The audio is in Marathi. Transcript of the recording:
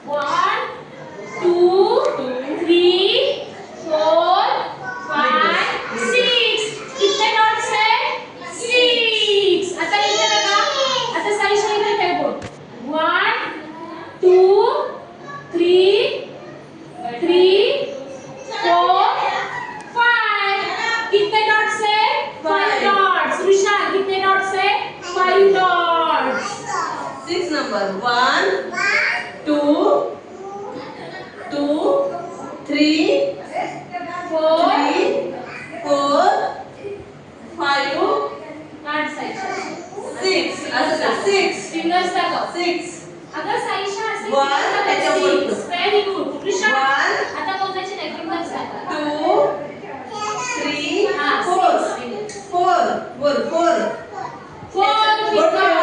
1 2 3 4 5 6 कितने डॉट्स है 6 आता इथे बघा आता साईशा इथे काय बोल 1 2 3 4 5 कितने डॉट्स है 5 डॉट्स ऋषा कितने डॉट्स है 5 डॉट्स 6 नंबर 1 2 2 3 4 4 5 8 साईशा 6 असं 6 फिंगर्स दाखव 6 अगं साईशा असे One, त्याच्यावर बघ. व्हेरी गुड ऋषा One, आता कोणाची नाही फिंगर्स दाखव 2 3 4 4 4 4 4 फिंगर्स